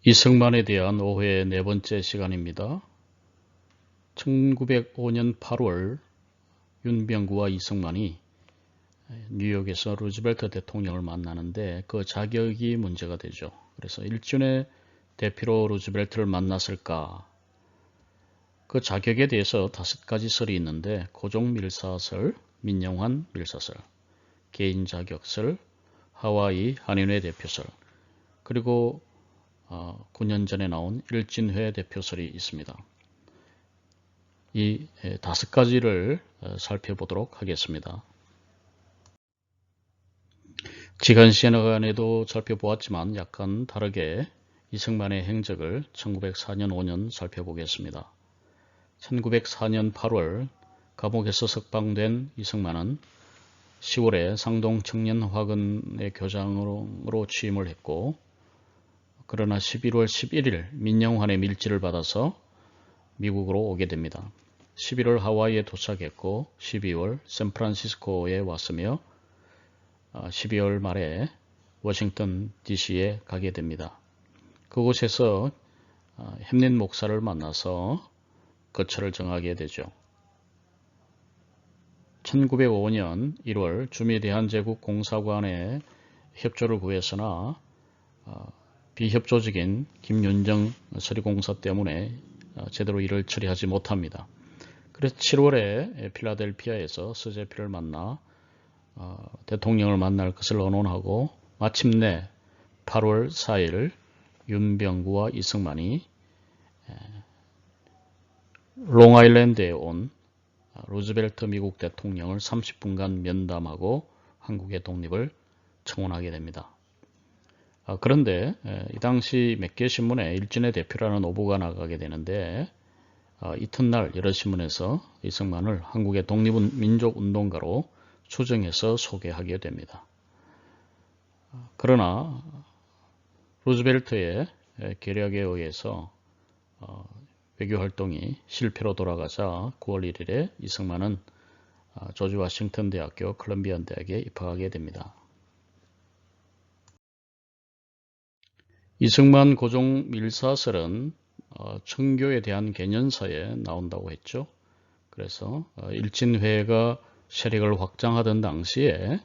이승만에 대한 오해의 네 번째 시간입니다. 1905년 8월 윤병구와 이승만이 뉴욕에서 루즈벨트 대통령을 만나는데 그 자격이 문제가 되죠. 그래서 일진의 대표로 루즈벨트를 만났을까? 그 자격에 대해서 5가지 설이 있는데 고종 밀사설, 민영환 밀사설, 개인 자격설, 하와이 한인회 대표설, 그리고 9년 전에 나온 일진회 대표설이 있습니다. 이 5가지를 살펴보도록 하겠습니다. 지난 시간에도 살펴보았지만 약간 다르게 이승만의 행적을 1904년 5년 살펴보겠습니다. 1904년 8월 감옥에서 석방된 이승만은 10월에 상동 청년화근의 교장으로 취임을 했고, 그러나 11월 11일 민영환의 밀지를 받아서 미국으로 오게 됩니다. 11월 하와이에 도착했고 12월 샌프란시스코에 왔으며 12월 말에 워싱턴 DC에 가게 됩니다. 그곳에서 햄린 목사를 만나서 거처를 정하게 되죠. 1905년 1월 주미대한제국공사관에 협조를 구했으나 비협조적인 김윤정 서리공사 때문에 제대로 일을 처리하지 못합니다. 그래서 7월에 필라델피아에서 서재필을 만나 대통령을 만날 것을 언론하고, 마침내 8월 4일 윤병구와 이승만이 롱아일랜드에 온 루즈벨트 미국 대통령을 30분간 면담하고 한국의 독립을 청원하게 됩니다. 그런데 이 당시 몇 개 신문에 일진의 대표라는 오보가 나가게 되는데, 이튿날 여러 신문에서 이승만을 한국의 독립민족운동가로 추정해서 소개하게 됩니다. 그러나 루즈벨트의 계략에 의해서 외교활동이 실패로 돌아가자 9월 1일에 이승만은 조지 워싱턴 대학교 컬럼비안 대학에 입학하게 됩니다. 이승만 고종 밀사설은 청교에 대한 개년사에 나온다고 했죠. 그래서 일진회가 세력을 확장하던 당시에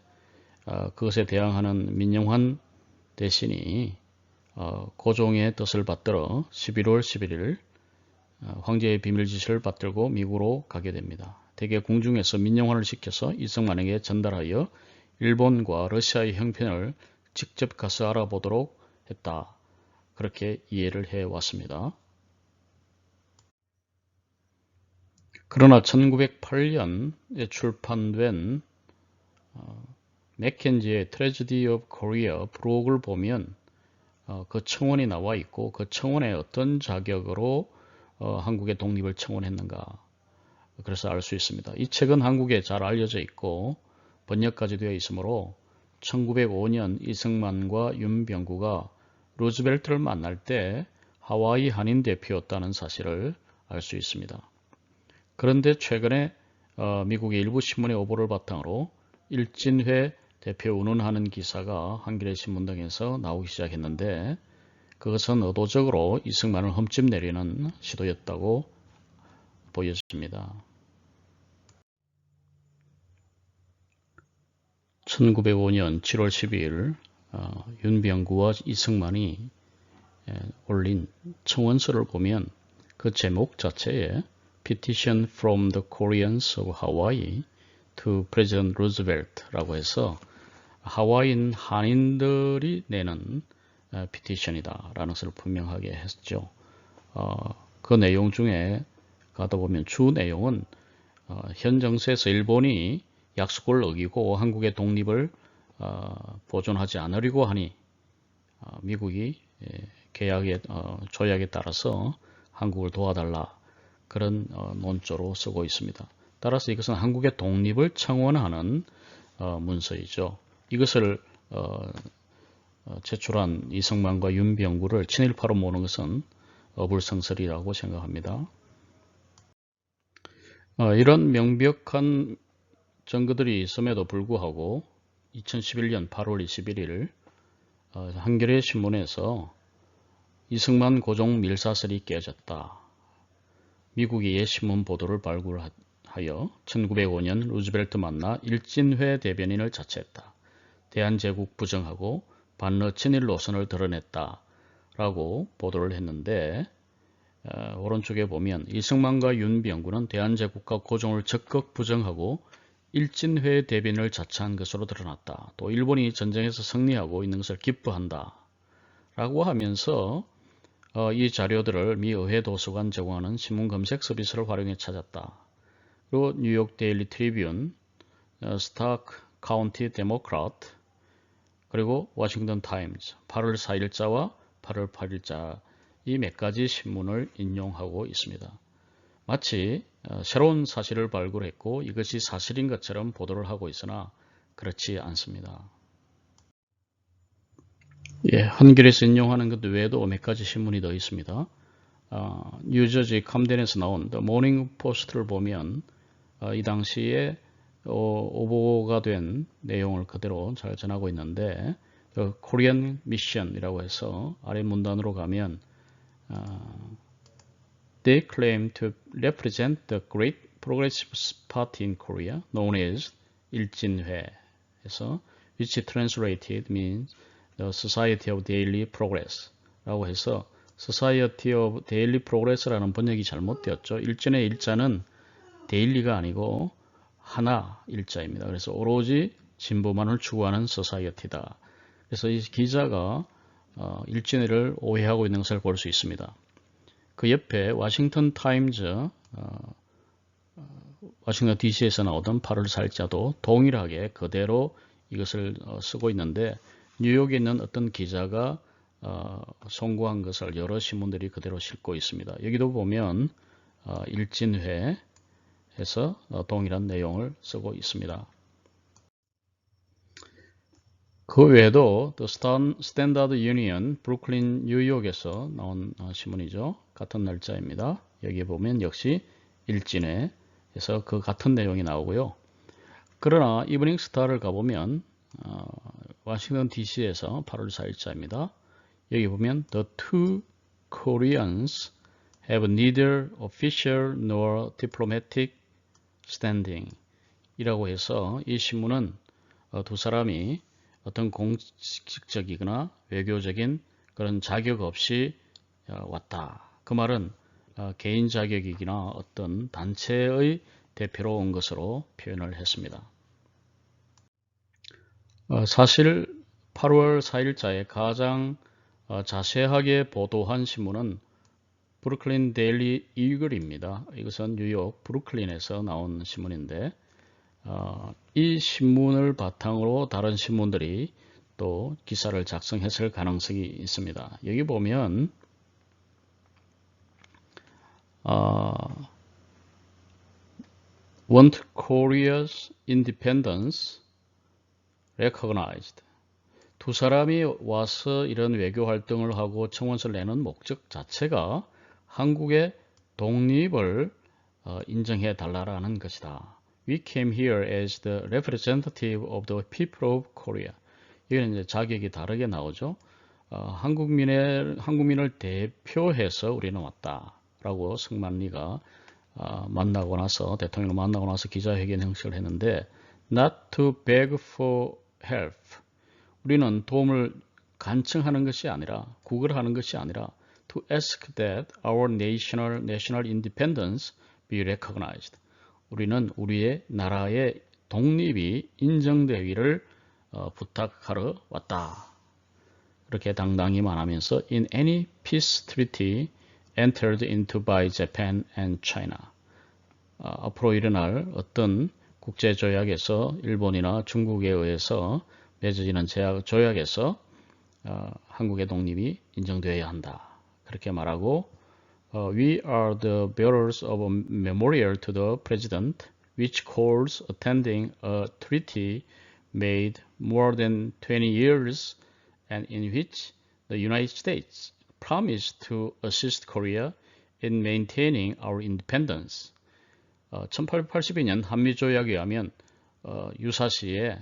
그것에 대항하는 민영환 대신이 고종의 뜻을 받들어 11월 11일 황제의 비밀지시를 받들고 미국으로 가게 됩니다. 대개 궁중에서 민영환을 시켜서 이승만에게 전달하여 일본과 러시아의 형편을 직접 가서 알아보도록 했다. 그렇게 이해를 해왔습니다. 그러나 1908년에 출판된 맥켄지의 트래지디 오브 코리아 부록을 보면 그 청원이 나와 있고, 그 청원에 어떤 자격으로 한국의 독립을 청원했는가, 그래서 알 수 있습니다. 이 책은 한국에 잘 알려져 있고 번역까지 되어 있으므로 1905년 이승만과 윤병구가 루즈벨트를 만날 때 하와이 한인 대표였다는 사실을 알 수 있습니다. 그런데 최근에 미국의 일부 신문의 오보를 바탕으로 일진회 대표 운운하는 기사가 한겨레 신문 등에서 나오기 시작했는데, 그것은 의도적으로 이승만을 흠집내리는 시도였다고 보여집니다. 1905년 7월 12일 윤병구와 이승만이 올린 청원서를 보면 그 제목 자체에 Petition from the Koreans of Hawaii to President Roosevelt라고 해서 하와이인 한인들이 내는 피티션이다 라는 것을 분명하게 했죠. 그 내용 중에 가다 보면 주 내용은 현 정세에서 일본이 약속을 어기고 한국의 독립을 보존하지 않으려고 하니 미국이 계약의 조약에 따라서 한국을 도와달라, 그런 논조로 쓰고 있습니다. 따라서 이것은 한국의 독립을 청원하는 문서이죠. 이것을 제출한 이승만과 윤병구를 친일파로 모는 것은 어불성설이라고 생각합니다. 이런 명백한 증거들이 있음에도 불구하고 2011년 8월 21일 한겨레 신문에서 이승만 고종 밀사슬이 깨졌다. 미국의 신문 보도를 발굴하여 1905년 루즈벨트 만나 일진회 대변인을 자처했다. 대한제국 부정하고 반러 친일 노선을 드러냈다. 라고 보도를 했는데 오른쪽에 보면 이승만과 윤병구는 대한제국과 고종을 적극 부정하고 일진회 대변인을 자처한 것으로 드러났다. 또 일본이 전쟁에서 승리하고 있는 것을 기뻐한다. 라고 하면서 이 자료들을 미 의회 도서관 제공하는 신문 검색 서비스를 활용해 찾았다. 그리고 뉴욕 데일리 트리뷴, 스타크 카운티 데모크라트, 그리고 워싱턴 타임즈, 8월 4일자와 8월 8일자 이 몇 가지 신문을 인용하고 있습니다. 마치 새로운 사실을 발굴했고 이것이 사실인 것처럼 보도를 하고 있으나 그렇지 않습니다. 예, 한겨레에서 인용하는 것 외에도 몇 가지 신문이 더 있습니다. 뉴저지 camden에서 나온 The Morning Post를 보면 이 당시에 오보가 된 내용을 그대로 잘 전하고 있는데 Korean Mission이라고 해서 아래 문단으로 가면 They claim to represent the great progressive party in Korea known as 일진회에서 which translated means the Society of Daily Progress 라고 해서 Society of Daily Progress라는 번역이 잘못되었죠. 일진의 일자는 데일리가 아니고 하나 일자입니다. 그래서 오로지 진보만을 추구하는 소사이어티다. 그래서 이 기자가 일진회를 오해하고 있는 것을 볼 수 있습니다. 그 옆에 워싱턴 타임즈, 워싱턴 DC에서 나오던 8월 4일자도 동일하게 그대로 이것을 쓰고 있는데 뉴욕에 있는 어떤 기자가 송고한 것을 여러 신문들이 그대로 싣고 있습니다. 여기도 보면 일진회에서 동일한 내용을 쓰고 있습니다. 그 외에도 The Standard Union 브루클린 뉴욕에서 나온 신문이죠. 같은 날짜입니다. 여기에 보면 역시 일진회에서 그 같은 내용이 나오고요. 그러나 이브닝 스타를 가보면 워싱턴 DC에서 8월 4일자입니다. 여기 보면 The two Koreans have neither official nor diplomatic standing 이라고 해서 이 신문은 두 사람이 어떤 공식적이거나 외교적인 그런 자격 없이 왔다. 그 말은 개인 자격이거나 어떤 단체의 대표로 온 것으로 표현을 했습니다. 사실 8월 4일자에 가장 자세하게 보도한 신문은 브루클린 데일리 이글입니다. 이것은 뉴욕 브루클린에서 나온 신문인데 이 신문을 바탕으로 다른 신문들이 또 기사를 작성했을 가능성이 있습니다. 여기 보면 Want Korea's independence recognized. 두 사람이 와서 이런 외교 활동을 하고 청원서를 내는 목적 자체가 한국의 독립을 인정해 달라라는 것이다. We came here as the representative of the people of Korea. 이건 이제 자격이 다르게 나오죠. 한국민을 대표해서 우리는 왔다라고 승만리가 만나고 나서 대통령을 만나고 나서 기자회견 형식을 했는데 not to beg for help. 우리는 도움을 간청하는 것이 아니라 구걸하는 것이 아니라 to ask that our national independence be recognized. 우리는 우리의 나라의 독립이 인정되기를 부탁하러 왔다. 그렇게 당당히 말하면서 in any peace treaty entered into by Japan and China. 앞으로 일어날 어떤 국제조약에서 일본이나 중국에 의해서 맺어지는 조약에서 한국의 독립이 인정되어야 한다. 그렇게 말하고 We are the bearers of a memorial to the President which calls attending a treaty made more than 20 years and in which the United States promised to assist Korea in maintaining our independence. 1882년 한미조약에 의하면 유사시에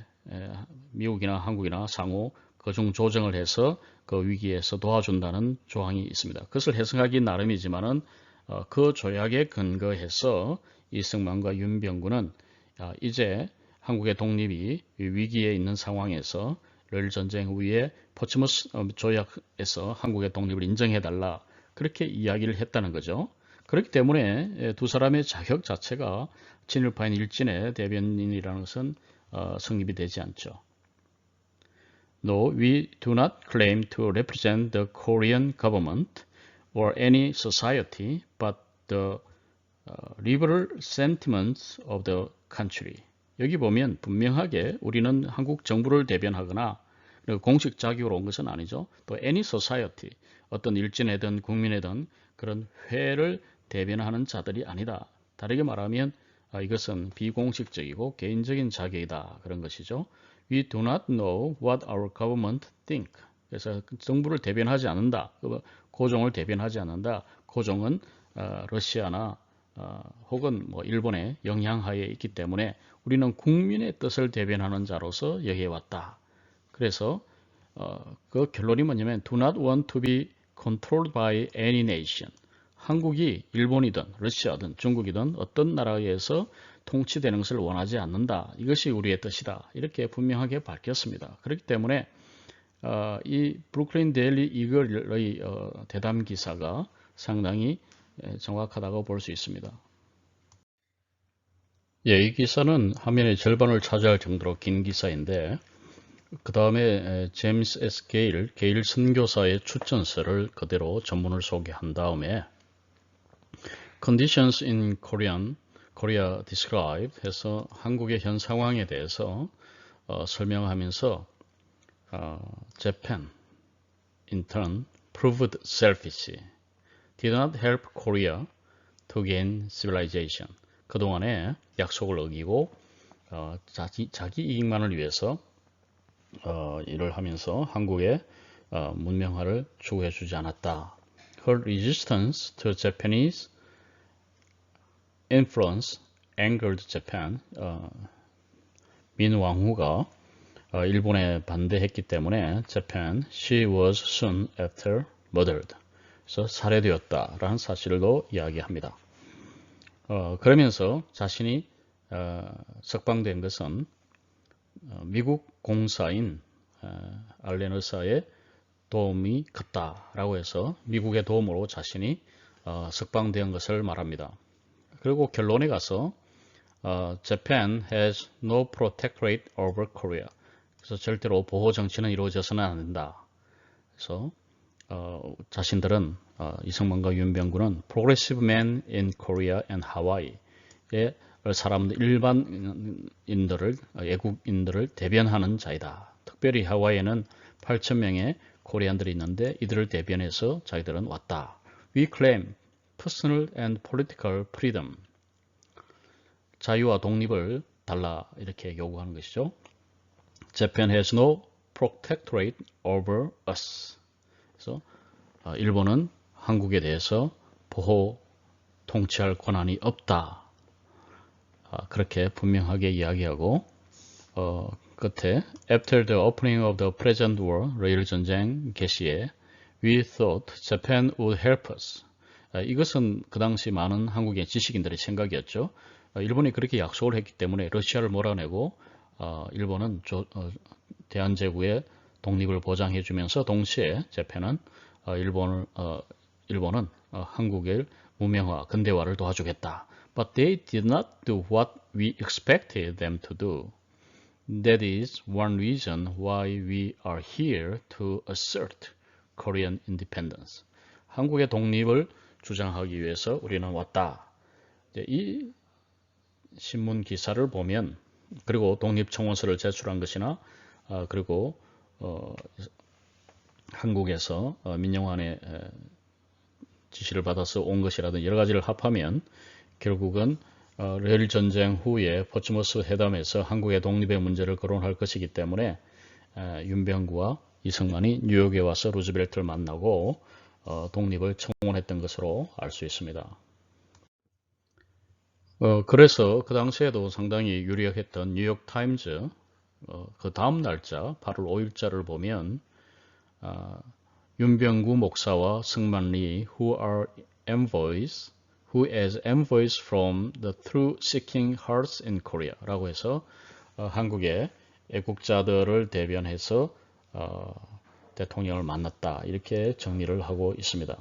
미국이나 한국이나 상호 그중 조정을 해서 그 위기에서 도와준다는 조항이 있습니다. 그것을 해석하기 나름이지만은 그 조약에 근거해서 이승만과 윤병구는 이제 한국의 독립이 위기에 있는 상황에서 러일 전쟁 후에 포츠머스 조약에서 한국의 독립을 인정해달라 그렇게 이야기를 했다는 거죠. 그렇기 때문에 두 사람의 자격 자체가 친일파인 일진의 대변인이라는 것은 성립이 되지 않죠. No, we do not claim to represent the Korean government or any society, but the liberal sentiments of the country. 여기 보면 분명하게 우리는 한국 정부를 대변하거나 공식 자격으로 온 것은 아니죠. 또 any society, 어떤 일진이든 국민이든 그런 회를 대변하는 자들이 아니다. 다르게 말하면 이것은 비공식적이고 개인적인 자격이다. 그런 것이죠. We do not know what our government think. 그래서 정부를 대변하지 않는다. 고종을 대변하지 않는다. 고종은 러시아나 혹은 뭐 일본의 영향하에 있기 때문에 우리는 국민의 뜻을 대변하는 자로서 여기에 왔다. 그래서 그 결론이 뭐냐면 do not want to be controlled by any nation. 한국이 일본이든 러시아든 중국이든 어떤 나라에 의해서 통치되는 것을 원하지 않는다. 이것이 우리의 뜻이다. 이렇게 분명하게 밝혔습니다. 그렇기 때문에 이 브루클린 데일리 이글의 대담 기사가 상당히 정확하다고 볼 수 있습니다. 예, 이 기사는 화면의 절반을 차지할 정도로 긴 기사인데 그 다음에 제임스 S. 게일 선교사의 추천서를 그대로 전문을 소개한 다음에 Conditions in Korea Described 해서 한국의 현 상황에 대해서 설명하면서 Japan, in turn, proved selfish, did not help Korea to gain civilization. 그동안에 약속을 어기고 자기 이익만을 위해서 일을 하면서 한국의 문명화를 추구해 주지 않았다. Her resistance to Japanese influence angered Japan. 민왕후가 일본에 반대했기 때문에 Japan, she was soon after murdered. 그래서 살해되었다라는 사실도 이야기합니다. 그러면서 자신이 석방된 것은 미국 공사인 알렌 의사의 도움이 컸다라고 해서 미국의 도움으로 자신이 석방된 것을 말합니다. 그리고 결론에 가서 Japan has no protectorate over Korea. 그래서 절대로 보호 정치는 이루어져서는 안 된다. 그래서 자신들은 이승만과 윤병구는 progressive men in Korea and Hawaii의 사람들 일반인들을 애국인들을 대변하는 자이다. 특별히 하와이에는 8,000명의 코리안들이 있는데 이들을 대변해서 자기들은 왔다. We claim personal and political freedom. 자유와 독립을 달라 이렇게 요구하는 것이죠. Japan has no protectorate over us. 그래서 일본은 한국에 대해서 보호, 통치할 권한이 없다. 그렇게 분명하게 이야기하고 끝에 After the opening of the present war, 러일 전쟁 개시에 We thought Japan would help us. 이것은 그 당시 많은 한국의 지식인들의 생각이었죠. 일본이 그렇게 약속을 했기 때문에 러시아를 몰아내고 일본은 대한제국의 독립을 보장해 주면서 동시에 재팬은 일본은 한국의 무명화, 근대화를 도와주겠다. But they did not do what we expected them to do. That is one reason why we are here to assert Korean independence. 한국의 독립을 주장하기 위해서 우리는 왔다. 이 신문 기사를 보면 그리고 독립청원서를 제출한 것이나 그리고 한국에서 민영환의 지시를 받아서 온 것이라든 여러 가지를 합하면 결국은 러일 전쟁 후에 포츠머스 회담에서 한국의 독립의 문제를 거론할 것이기 때문에 윤병구와 이승만이 뉴욕에 와서 루즈벨트를 만나고 독립을 청원했던 것으로 알 수 있습니다. 그래서 그 당시에도 상당히 유력했던 뉴욕 타임즈 그 다음 날짜 8월 5일자를 보면 윤병구 목사와 승만리 who as envoys from the Truth Seeking Hearts in Korea 라고 해서 한국의 애국자들을 대변해서 대통령을 만났다 이렇게 정리를 하고 있습니다.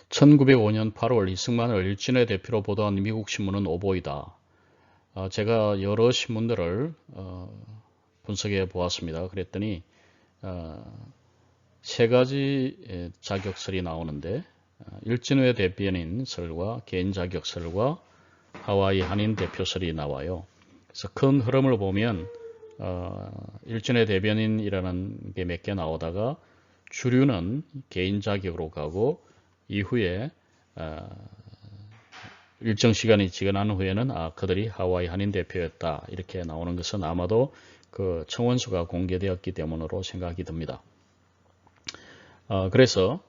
1905년 8월 이승만을 일진의 대표로 보도한 미국 신문은 오보이다. 제가 여러 신문들을 분석해 보았습니다. 그랬더니 세 가지 자격설이 나오는데 일진회 대변인설과 개인 자격설과 하와이 한인 대표설이 나와요. 그래서 큰 흐름을 보면 일진회 대변인이라는 게 몇 개 나오다가 주류는 개인 자격으로 가고 이후에 일정 시간이 지난 후에는 그들이 하와이 한인 대표였다 이렇게 나오는 것은 아마도 그 청원서가 공개되었기 때문으로 생각이 듭니다. 그래서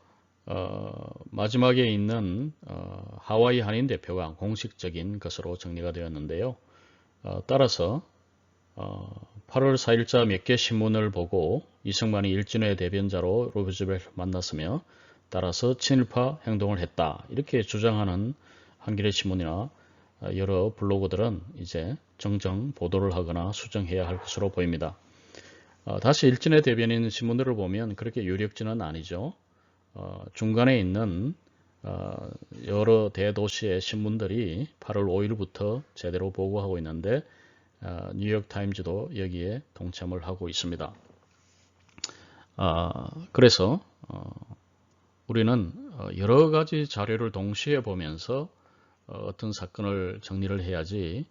마지막에 있는 하와이 한인 대표가 공식적인 것으로 정리가 되었는데요. 따라서 8월 4일자 몇 개 신문을 보고 이승만이 일진회 대변자로 루즈벨트를 만났으며 따라서 친일파 행동을 했다 이렇게 주장하는 한겨레 신문이나 여러 블로그들은 이제 정정 보도를 하거나 수정해야 할 것으로 보입니다. 다시 일진회 대변인 신문들을 보면 그렇게 유력지는 아니죠. 중간에 있는 여러 대도시의 신문들이 8월 5일부터 제대로 보고하고 있는데 뉴욕타임즈도 여기에 동참을 하고 있습니다. 그래서 우리는 여러 가지 자료를 동시에 보면서 어떤 사건을 정리를 해야지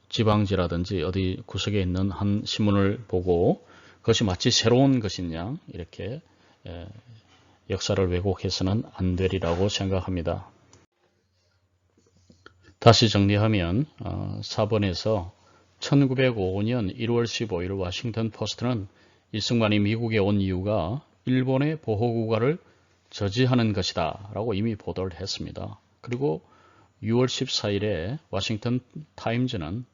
지방지라든지 어디 구석에 있는 한 신문을 보고 그것이 마치 새로운 것이냐 이렇게 역사를 왜곡해서는 안 되리라고 생각합니다. 다시 정리하면 4번에서 1905년 1월 15일 워싱턴 포스트는 이승만이 미국에 온 이유가 일본의 보호국가를 저지하는 것이다 라고 이미 보도를 했습니다. 그리고 6월 14일에 워싱턴 타임즈는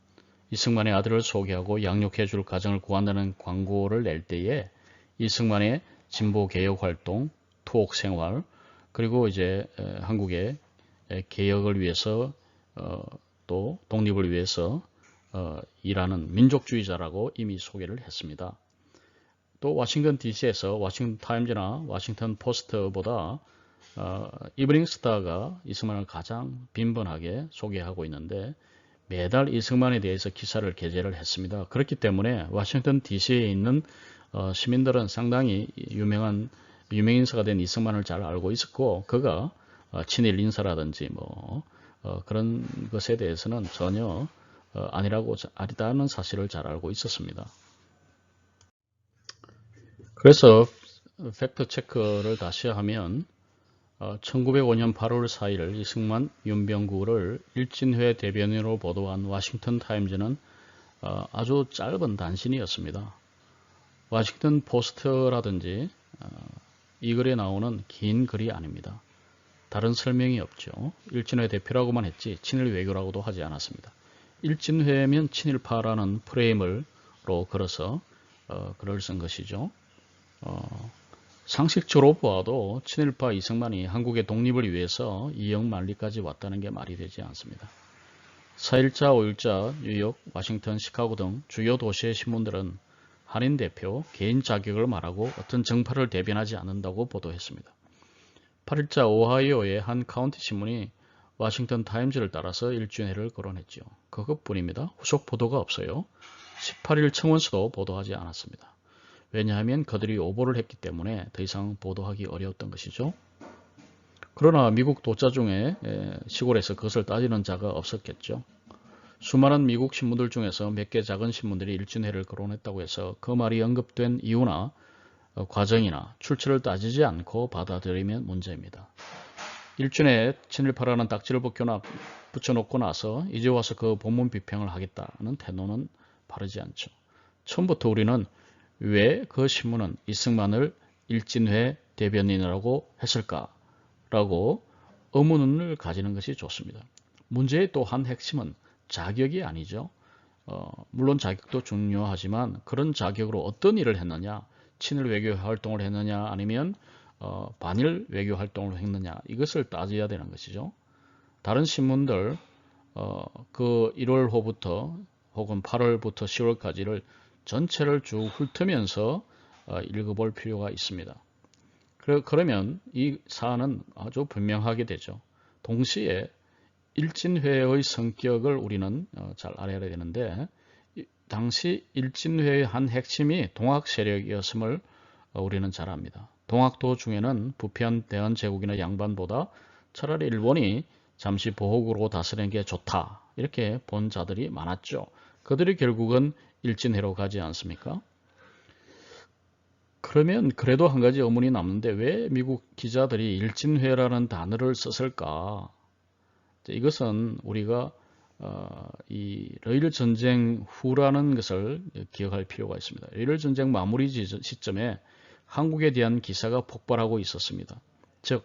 이승만의 아들을 소개하고 양육해 줄 가정을 구한다는 광고를 낼 때에 이승만의 진보 개혁 활동, 투옥 생활, 그리고 이제 한국의 개혁을 위해서 또 독립을 위해서 일하는 민족주의자라고 이미 소개를 했습니다. 또 워싱턴 DC에서 워싱턴 타임즈나 워싱턴 포스트보다 이브닝 스타가 이승만을 가장 빈번하게 소개하고 있는데 매달 이승만에 대해서 기사를 게재를 했습니다. 그렇기 때문에 워싱턴 DC에 있는 시민들은 상당히 유명 인사가 된 이승만을 잘 알고 있었고 그가 친일 인사라든지 그런 것에 대해서는 전혀 아니다는 사실을 잘 알고 있었습니다. 그래서 팩트 체크를 다시 하면 1905년 8월 4일 이승만, 윤병구를 일진회 대변인으로 보도한 워싱턴 타임즈는 아주 짧은 단신이었습니다. 워싱턴 포스트라든지 이 글에 나오는 긴 글이 아닙니다. 다른 설명이 없죠. 일진회 대표라고만 했지 친일 외교라고도 하지 않았습니다. 일진회면 친일파라는 프레임으로 걸어서 글을 쓴 것이죠. 상식적으로 보아도 친일파 이승만이 한국의 독립을 위해서 이영만리까지 왔다는 게 말이 되지 않습니다. 4일자, 5일자, 뉴욕, 워싱턴, 시카고 등 주요 도시의 신문들은 한인 대표 개인 자격을 말하고 어떤 정파를 대변하지 않는다고 보도했습니다. 8일자 오하이오의 한 카운티 신문이 워싱턴 타임즈를 따라서 일진회를 거론했죠. 그것뿐입니다. 후속 보도가 없어요. 18일 청원서도 보도하지 않았습니다. 왜냐하면 그들이 오보를 했기 때문에 더 이상 보도하기 어려웠던 것이죠. 그러나 미국 독자 중에 시골에서 그것을 따지는 자가 없었겠죠. 수많은 미국 신문들 중에서 몇 개 작은 신문들이 일진회를 거론했다고 해서 그 말이 언급된 이유나 과정이나 출처를 따지지 않고 받아들이면 문제입니다. 일진회에 친일파라는 딱지를 붙여놓고 나서 이제 와서 그 본문 비평을 하겠다는 태도는 바르지 않죠. 처음부터 우리는 왜 그 신문은 이승만을 일진회 대변인이라고 했을까라고 의문을 가지는 것이 좋습니다. 문제의 또 한 핵심은 자격이 아니죠. 물론 자격도 중요하지만 그런 자격으로 어떤 일을 했느냐, 친일 외교 활동을 했느냐 아니면 반일 외교 활동을 했느냐, 이것을 따져야 되는 것이죠. 다른 신문들 그 1월호부터 혹은 8월부터 10월까지를 전체를 쭉 훑으면서 읽어볼 필요가 있습니다. 그러면 이 사안은 아주 분명하게 되죠. 동시에 일진회의 성격을 우리는 잘 알아야 되는데, 당시 일진회의 한 핵심이 동학 세력이었음을 우리는 잘 압니다. 동학도 중에는 부편 대한제국이나 양반보다 차라리 일본이 잠시 보호국으로 다스리는 게 좋다, 이렇게 본 자들이 많았죠. 그들이 결국은 일진회로 가지 않습니까? 그러면 그래도 한 가지 의문이 남는데 왜 미국 기자들이 일진회라는 단어를 썼을까? 이것은 우리가 이 러일 전쟁 후라는 것을 기억할 필요가 있습니다. 러일 전쟁 마무리 시점에 한국에 대한 기사가 폭발하고 있었습니다. 즉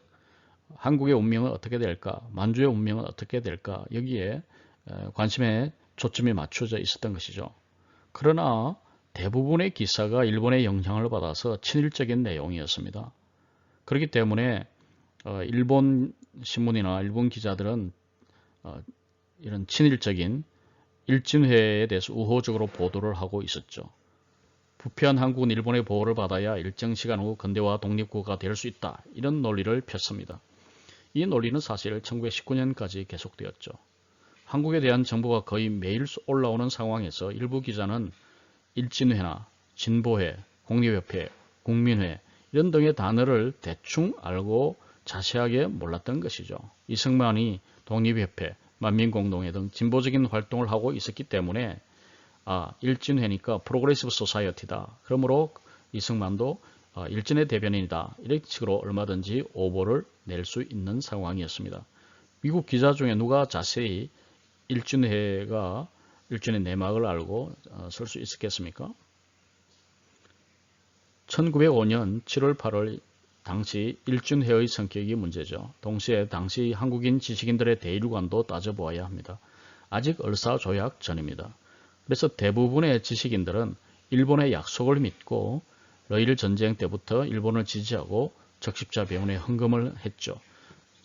한국의 운명은 어떻게 될까, 만주의 운명은 어떻게 될까, 여기에 관심에 초점이 맞춰져 있었던 것이죠. 그러나 대부분의 기사가 일본의 영향을 받아서 친일적인 내용이었습니다. 그렇기 때문에 일본 신문이나 일본 기자들은 이런 친일적인 일진회에 대해서 우호적으로 보도를 하고 있었죠. 부패한 한국은 일본의 보호를 받아야 일정 시간 후 근대화 독립국가가 될 수 있다, 이런 논리를 폈습니다. 이 논리는 사실 1919년까지 계속되었죠. 한국에 대한 정보가 거의 매일 올라오는 상황에서 일부 기자는 일진회나 진보회, 독립협회, 국민회 이런 등의 단어를 대충 알고 자세하게 몰랐던 것이죠. 이승만이 독립협회, 만민공동회 등 진보적인 활동을 하고 있었기 때문에 일진회니까 프로그레시브 소사이어티다, 그러므로 이승만도 일진의 대변인이다, 이런 식으로 얼마든지 오보를 낼 수 있는 상황이었습니다. 미국 기자 중에 누가 자세히 일진의 내막을 알고 쓸 수 있었겠습니까? 1905년 7월 8월 당시 일진회의 성격이 문제죠. 동시에 당시 한국인 지식인들의 대일관도 따져보아야 합니다. 아직 을사조약 전입니다. 그래서 대부분의 지식인들은 일본의 약속을 믿고 러일 전쟁 때부터 일본을 지지하고 적십자 병원에 헌금을 했죠.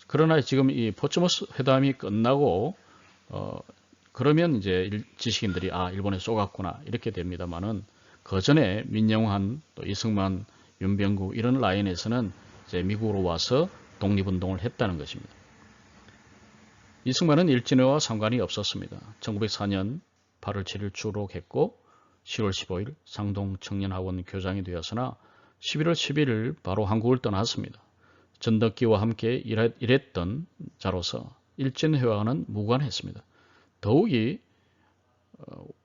그러나 지금 이 포츠머스 회담이 끝나고 그러면 이제 지식인들이 일본에 쏘갔구나, 이렇게 됩니다만은 그 전에 민영환, 또 이승만, 윤병구 이런 라인에서는 이제 미국으로 와서 독립운동을 했다는 것입니다. 이승만은 일진회와 상관이 없었습니다. 1904년 8월 7일 출록했고 10월 15일 상동 청년학원 교장이 되었으나 11월 11일 바로 한국을 떠났습니다. 전덕기와 함께 일했던 자로서 일진회와는 무관했습니다. 더욱이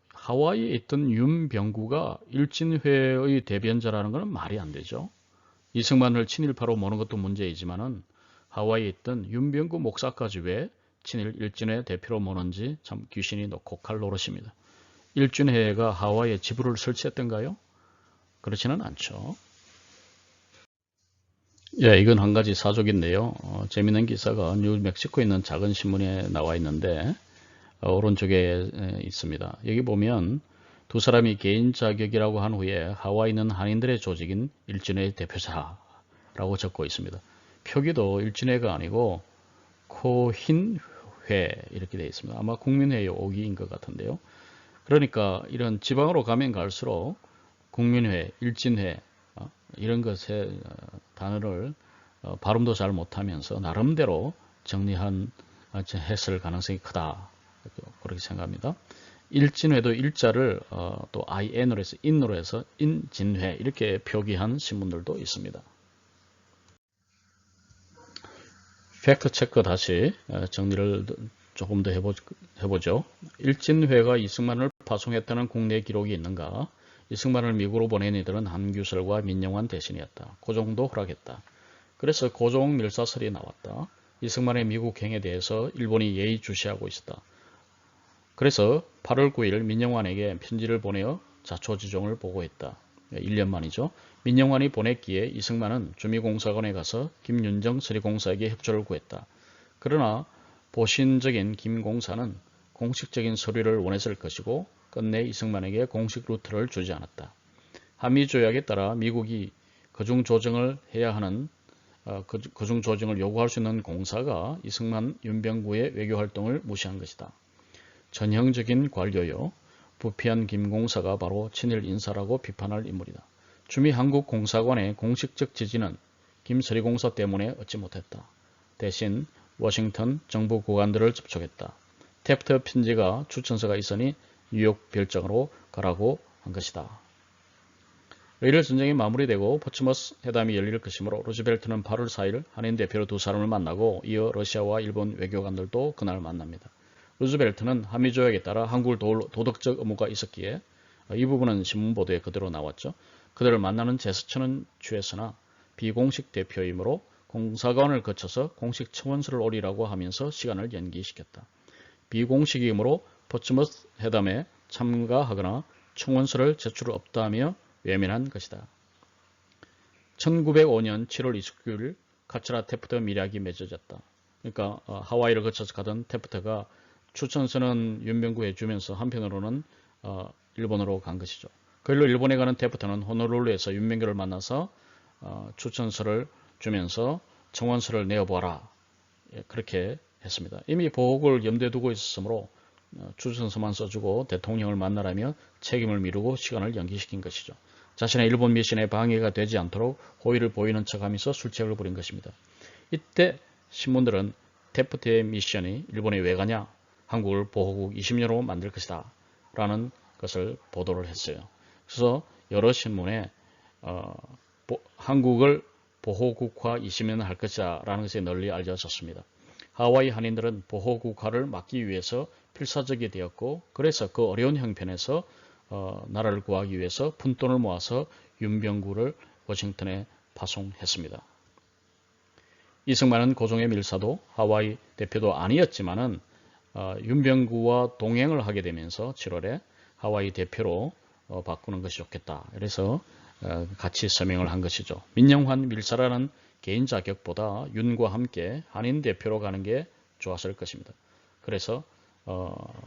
하와이에 있던 윤병구가 일진회의 대변자라는 것은 말이 안 되죠. 이승만을 친일파로 모는 것도 문제이지만은 하와이에 있던 윤병구 목사까지 왜 친일 일진회 대표로 모는지 참 귀신이 녹혹할 노릇입니다. 일진회가 하와이에 지부를 설치했던가요? 그렇지는 않죠. 예, 이건 한 가지 사족인데요. 재미있는 기사가 뉴멕시코에 있는 작은 신문에 나와 있는데 오른쪽에 있습니다. 여기 보면 두 사람이 개인 자격이라고 한 후에 하와이는 한인들의 조직인 일진회 대표사라고 적고 있습니다. 표기도 일진회가 아니고 코힌회 이렇게 되어 있습니다. 아마 국민회의 오기인 것 같은데요. 그러니까 이런 지방으로 가면 갈수록 국민회, 일진회 이런 것의 단어를 발음도 잘 못하면서 나름대로 정리한 했을 가능성이 크다, 그렇게 생각합니다. 일진회도 일자를 또 IN으로 해서 인으로 해서 인진회 이렇게 표기한 신문들도 있습니다. 팩트 체크 다시 정리를 조금 더 해보죠. 일진회가 이승만을 파송했다는 국내 기록이 있는가? 이승만을 미국으로 보낸 이들은 한규설과 민영환 대신이었다. 고종도 허락했다. 그래서 고종 밀사설이 나왔다. 이승만의 미국 행에 대해서 일본이 예의주시하고 있었다. 그래서 8월 9일 민영환에게 편지를 보내어 자초지종을 보고했다. 1년 만이죠. 민영환이 보냈기에 이승만은 주미공사관에 가서 김윤정 서리공사에게 협조를 구했다. 그러나 보신적인 김 공사는 공식적인 서류를 원했을 것이고 끝내 이승만에게 공식 루트를 주지 않았다. 한미조약에 따라 미국이 그중 조정을 해야 하는 그중 조정을 요구할 수 있는 공사가 이승만, 윤병구의 외교활동을 무시한 것이다. 전형적인 관료요. 부패한 김 공사가 바로 친일 인사라고 비판할 인물이다. 주미 한국 공사관의 공식적 지지는 김서리 공사 때문에 얻지 못했다. 대신 워싱턴 정부 고관들을 접촉했다. 태프트 편지가 추천서가 있으니 뉴욕 별장으로 가라고 한 것이다. 의일 전쟁이 마무리되고 포츠머스 회담이 열릴 것이므로 루즈벨트는 8월 4일 한인 대표로 두 사람을 만나고 이어 러시아와 일본 외교관들도 그날 만납니다. 루즈벨트는 한미조약에 따라 한국을 도울 도덕적 의무가 있었기에 이 부분은 신문보도에 그대로 나왔죠. 그들을 만나는 제스처는 취했으나 비공식 대표이므로 공사관을 거쳐서 공식 청원서를 올리라고 하면서 시간을 연기시켰다. 비공식이므로 포츠머스 회담에 참가하거나 청원서를 제출 없다며 외면한 것이다. 1905년 7월 29일 카츠라 테프트 밀약이 맺어졌다. 그러니까 하와이를 거쳐서 가던 테프트가 추천서는 윤병구에 주면서 한편으로는 일본으로 간 것이죠. 그 일로 일본에 가는 테프트는 호놀룰루에서 윤병구를 만나서 추천서를 주면서 청원서를 내어보아라. 그렇게 했습니다. 이미 보복을 염두에 두고 있었으므로 추천서만 써주고 대통령을 만나라며 책임을 미루고 시간을 연기시킨 것이죠. 자신의 일본 미션에 방해가 되지 않도록 호의를 보이는 척하면서 술책을 부린 것입니다. 이때 신문들은 테프트의 미션이 일본에 왜 가냐? 한국을 보호국 20년으로 만들 것이다 라는 것을 보도를 했어요. 그래서 여러 신문에 한국을 보호국화 20년 할 것이다 라는 것이 널리 알려졌습니다. 하와이 한인들은 보호국화를 막기 위해서 필사적이 되었고 그래서 그 어려운 형편에서 나라를 구하기 위해서 푼돈을 모아서 윤병구를 워싱턴에 파송했습니다. 이승만은 고종의 밀사도 하와이 대표도 아니었지만은 윤병구와 동행을 하게 되면서 7월에 하와이 대표로 바꾸는 것이 좋겠다. 그래서 같이 서명을 한 것이죠. 민영환 밀사라는 개인 자격보다 윤과 함께 한인 대표로 가는 게 좋았을 것입니다. 그래서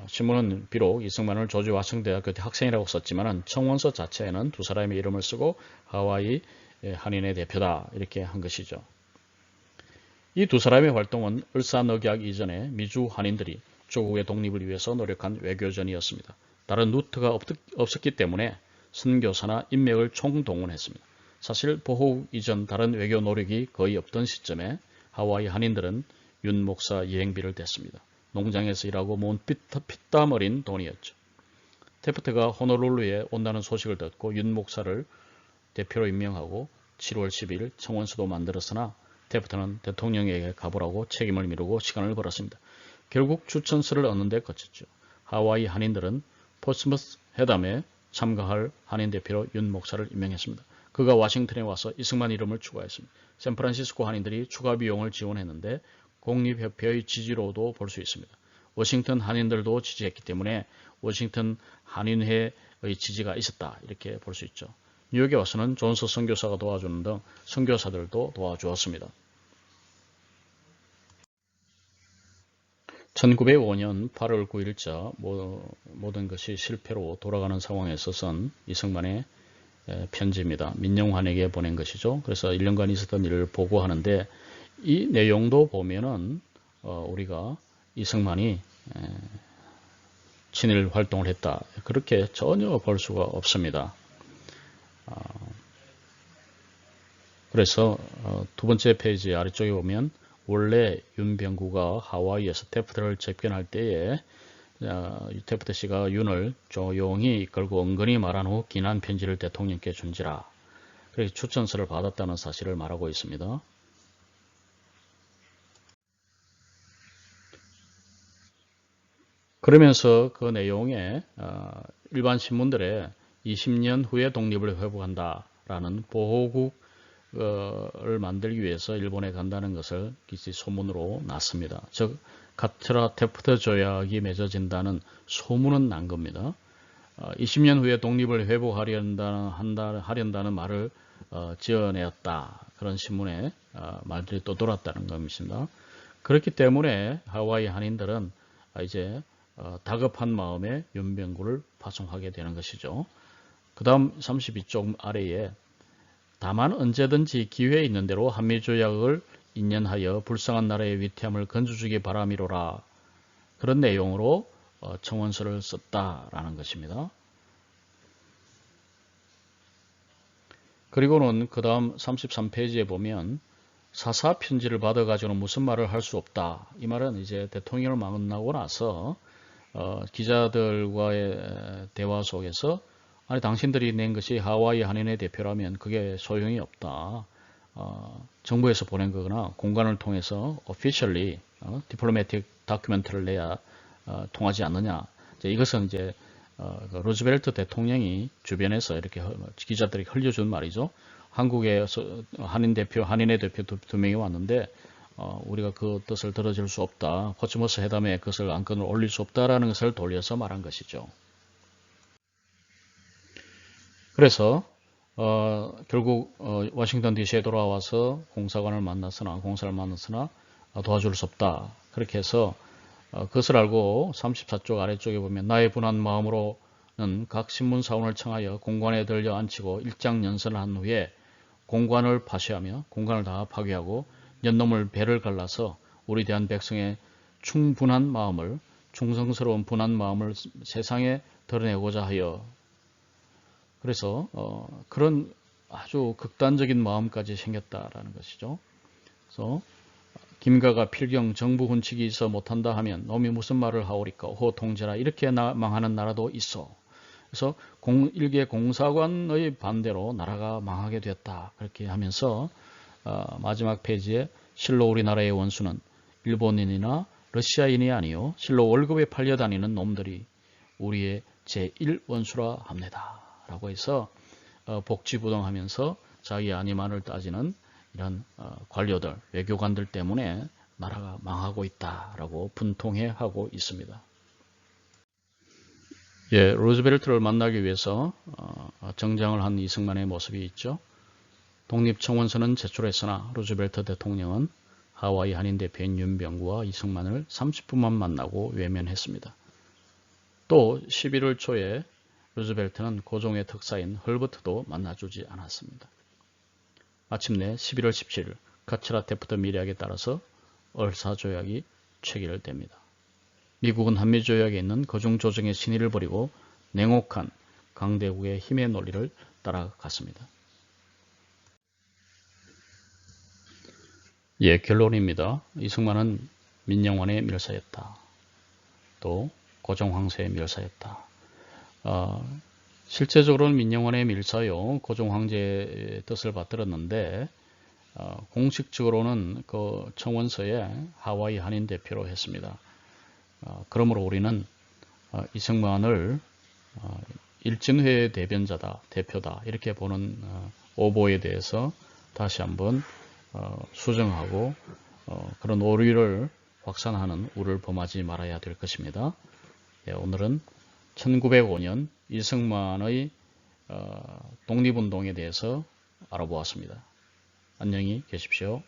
신문은 비록 이승만을 조지 와싱턴대학교 학생이라고 썼지만 청원서 자체에는 두 사람의 이름을 쓰고 하와이 한인의 대표다 이렇게 한 것이죠. 이 두 사람의 활동은 을사늑약 이전에 미주 한인들이 조국의 독립을 위해서 노력한 외교전이었습니다. 다른 루트가 없었기 때문에 선교사나 인맥을 총동원했습니다. 사실 보호국 이전 다른 외교 노력이 거의 없던 시점에 하와이 한인들은 윤 목사 여행비를 댔습니다. 농장에서 일하고 모은 피땀 어린 돈이었죠. 테프트가 호놀룰루에 온다는 소식을 듣고 윤 목사를 대표로 임명하고 7월 10일 청원서도 만들었으나 테프트는 대통령에게 가보라고 책임을 미루고 시간을 벌었습니다. 결국 추천서를 얻는 데 거쳤죠. 하와이 한인들은 포츠머스 회담에 참가할 한인 대표로 윤 목사를 임명했습니다. 그가 워싱턴에 와서 이승만 이름을 추가했습니다. 샌프란시스코 한인들이 추가 비용을 지원했는데 공립협회의 지지로도 볼 수 있습니다. 워싱턴 한인들도 지지했기 때문에 워싱턴 한인회의 지지가 있었다 이렇게 볼 수 있죠. 뉴욕에 와서는 존스 선교사가 도와주는 등 선교사들도 도와주었습니다. 1905년 8월 9일자 모든 것이 실패로 돌아가는 상황에서 쓴 이승만의 편지입니다. 민영환에게 보낸 것이죠. 그래서 1년간 있었던 일을 보고하는데 이 내용도 보면은 우리가 이승만이 친일 활동을 했다 그렇게 전혀 볼 수가 없습니다. 그래서 두 번째 페이지 아래쪽에 보면 원래 윤병구가 하와이에서 테프트를 접견할 때에 테프트 씨가 윤을 조용히 이끌고 은근히 말한 후 기난 편지를 대통령께 준지라. 그래서 추천서를 받았다는 사실을 말하고 있습니다. 그러면서 그 내용에 일반 신문들에 20년 후에 독립을 회복한다라는 보호국을 만들기 위해서 일본에 간다는 것을 기시 소문으로 났습니다. 즉 카츠라 테프트 조약이 맺어진다는 소문은 난 겁니다. 20년 후에 독립을 회복하려는 말을 지어내었다. 그런 신문에 말들이 또 돌았다는 겁니다. 그렇기 때문에 하와이 한인들은 이제 다급한 마음에 윤병구를 파송하게 되는 것이죠. 그 다음 32쪽 아래에 다만 언제든지 기회 있는 대로 한미조약을 인연하여 불쌍한 나라의 위태함을 건져주기 바람이로라. 그런 내용으로 청원서를 썼다라는 것입니다. 그리고는 그 다음 33페이지에 보면 사사 편지를 받아가지고는 무슨 말을 할 수 없다. 이 말은 이제 대통령을 만나고 나서 기자들과의 대화 속에서 아니 당신들이 낸 것이 하와이 한인의 대표라면 그게 소용이 없다. 정부에서 보낸 거거나 공간을 통해서 officially diplomatic document를 내야 통하지 않느냐. 이것은 이제 루즈벨트 대통령이 주변에서 이렇게 기자들이 흘려준 말이죠. 한국에서 한인의 대표 두 명이 왔는데 우리가 그 뜻을 들어줄 수 없다. 포츠머스 회담에 그것을 안건을 올릴 수 없다라는 것을 돌려서 말한 것이죠. 그래서 결국 워싱턴 DC에 돌아와서 공사를 만났으나 도와줄 수 없다. 그렇게 해서 그것을 알고 34쪽 아래쪽에 보면 나의 분한 마음으로는 각 신문사원을 청하여 공관에 들려 앉히고 일장연설을 한 후에 공관을 파쇄하며 공관을 다 파괴하고 연놈을 배를 갈라서 우리 대한 백성의 충성스러운 분한 마음을 세상에 드러내고자 하여 그래서 그런 아주 극단적인 마음까지 생겼다라는 것이죠. 그래서 김가가 필경 정부 훈칙이 있어 못한다 하면 놈이 무슨 말을 하오리까 호 통제라 이렇게 망하는 나라도 있어. 그래서 일개 공사관의 반대로 나라가 망하게 됐다. 그렇게 하면서 마지막 페이지에 실로 우리나라의 원수는 일본인이나 러시아인이 아니요 실로 월급에 팔려다니는 놈들이 우리의 제1원수라 합니다. 라고 해서 복지부동하면서 자기 안위만을 따지는 이런 관료들, 외교관들 때문에 나라가 망하고 있다라고 분통해하고 있습니다. 예, 루즈벨트를 만나기 위해서 정장을 한 이승만의 모습이 있죠. 독립청원서는 제출했으나 루즈벨트 대통령은 하와이 한인 대표인 윤병구와 이승만을 30분만 만나고 외면했습니다. 또 11월 초에 루즈벨트는 고종의 특사인 헐버트도 만나주지 않았습니다. 마침내 11월 17일 카츠라 테프트 미략에 따라서 얼사조약이 체결됩니다. 미국은 한미조약에 있는 거중조정의 신의를 버리고 냉혹한 강대국의 힘의 논리를 따라갔습니다. 예, 결론입니다. 이승만은 민영환의 멸사였다. 또 고종황제의 멸사였다. 실제적으로는 민영환의 밀사요 고종황제의 뜻을 받들었는데 공식적으로는 그 청원서에 하와이 한인 대표로 했습니다. 그러므로 우리는 이승만을 일진회의 대표다 이렇게 보는 오보에 대해서 다시 한번 수정하고 그런 오류를 확산하는 우를 범하지 말아야 될 것입니다. 예, 오늘은 1905년 이승만의 독립운동에 대해서 알아보았습니다. 안녕히 계십시오.